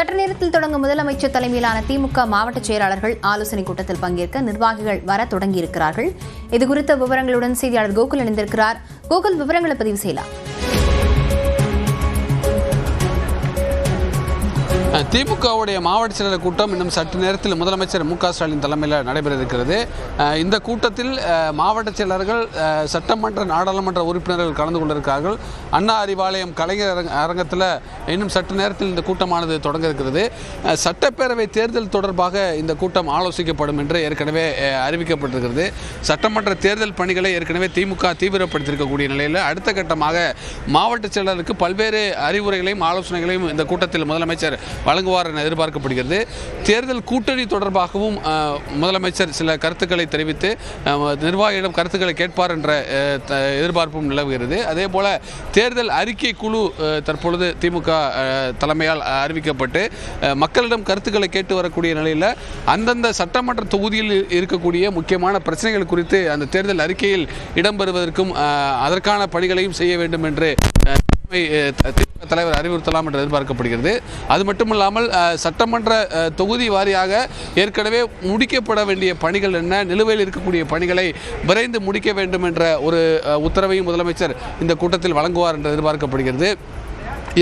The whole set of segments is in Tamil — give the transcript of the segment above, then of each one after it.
சற்று நேரத்தில் தொடங்கும் முதலமைச்சர் தலைமையிலான திமுக மாவட்ட செயலாளர்கள் ஆலோசனைக் கூட்டத்தில் பங்கேற்க நிர்வாகிகள் வர தொடங்கியிருக்கிறார்கள். இதுகுறித்த விவரங்களுடன் செய்தியாளர் கோகுல் இணைந்திருக்கிறார். கோகுல், விவரங்களை பதிவு செய்யலாம். திமுகவுடைய மாவட்ட செயலர் கூட்டம் இன்னும் சற்று நேரத்தில் முதலமைச்சர் மு.க. ஸ்டாலின் தலைமையில் நடைபெற இருக்கிறது. இந்த கூட்டத்தில் மாவட்ட செயலர்கள், சட்டமன்ற நாடாளுமன்ற உறுப்பினர்கள் கலந்து கொண்டிருக்கிறார்கள். அண்ணா அறிவாலயம் கலைஞர் அரங்கத்தில் இன்னும் சற்று நேரத்தில் இந்த கூட்டமானது தொடங்க இருக்கிறது. சட்டப்பேரவை தேர்தல் தொடர்பாக இந்த கூட்டம் ஆலோசிக்கப்படும் என்று ஏற்கனவே அறிவிக்கப்பட்டிருக்கிறது. சட்டமன்ற தேர்தல் பணிகளை ஏற்கனவே திமுக தீவிரப்படுத்தியிருக்கக்கூடிய நிலையில் அடுத்த கட்டமாக மாவட்ட செயலருக்கு பல்வேறு அறிவுரைகளையும் ஆலோசனைகளையும் இந்த கூட்டத்தில் முதலமைச்சர் வழங்குவார் என எதிர்பார்க்கப்படுகிறது. தேர்தல் கூட்டணி தொடர்பாகவும் முதலமைச்சர் சில கருத்துக்களை தெரிவித்து நிர்வாகிகளிடம் கருத்துக்களை கேட்பார் என்ற எதிர்பார்ப்பும் நிலவுகிறது. அதே போல தேர்தல் அறிக்கை குழு தற்பொழுது திமுக தலைமையால் அறிவிக்கப்பட்டு மக்களிடம் கருத்துக்களை கேட்டு வரக்கூடிய நிலையில் அந்தந்த சட்டமன்ற தொகுதியில் இருக்கக்கூடிய முக்கியமான பிரச்சனைகள் குறித்து அந்த தேர்தல் அறிக்கையில் இடம்பெறுவதற்கும் அதற்கான பணிகளையும் செய்ய வேண்டும் என்று தலைவர் அறிவுறுத்தலாம் என்று எதிர்பார்க்கப்படுகிறது. அது மட்டுமல்லாமல் சட்டமன்ற தொகுதி வாரியாக ஏற்கனவே முடிக்கப்பட வேண்டிய பணிகள் என்ன, நிலுவையில் இருக்கக்கூடிய பணிகளை விரைந்து முடிக்க வேண்டும் என்ற ஒரு உத்தரவையும் முதலமைச்சர் இந்த கூட்டத்தில் வழங்குவார் என்று எதிர்பார்க்கப்படுகிறது.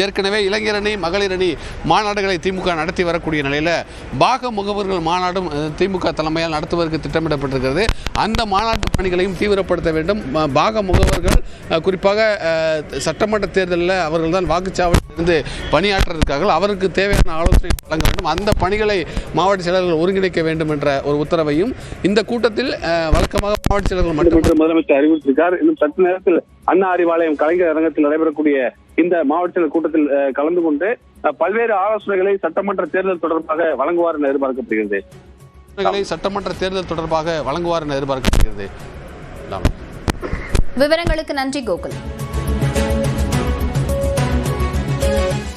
ஏற்கனவே இளைஞர் அணி, மகளிர் அணி மாநாடுகளை திமுக நடத்தி வரக்கூடிய நிலையில் பாக முகவர்கள் மாநாடும் திமுக தலைமையால் நடத்துவதற்கு திட்டமிடப்பட்டிருக்கிறது. அந்த மாநாட்டு பணிகளையும் தீவிரப்படுத்த வேண்டும். பாக முகவர்கள் குறிப்பாக சட்டமன்ற தேர்தலில் அவர்கள் தான் வாக்குச்சாவடியில் இருந்து பணியாற்றுவதற்காக அவருக்கு தேவையான ஆலோசனை வழங்க வேண்டும். அந்த பணிகளை மாவட்ட செயலர்கள் ஒருங்கிணைக்க வேண்டும் என்ற ஒரு உத்தரவையும் இந்த கூட்டத்தில் வழக்கமாக மாவட்ட செயலர்கள் மட்டும் முதலமைச்சர் அறிவித்திருக்கார். இன்னும் சற்று நேரத்தில் அண்ணா அறிவாலயம் கலைஞர் அரங்கத்தில் நடைபெறக்கூடிய இந்த மாவட்ட செயலர் கூட்டத்தில் கலந்து கொண்டு பல்வேறு ஆலோசனைகளை சட்டமன்ற தேர்தல் தொடர்பாக வழங்குவார் என எதிர்பார்க்கப்படுகிறது. சட்டமன்ற தேர்தல் தொடர்பாக வழங்குவார் என எதிர்பார்க்கப்படுகிறது. விவரங்களுக்கு நன்றி கோகுல்.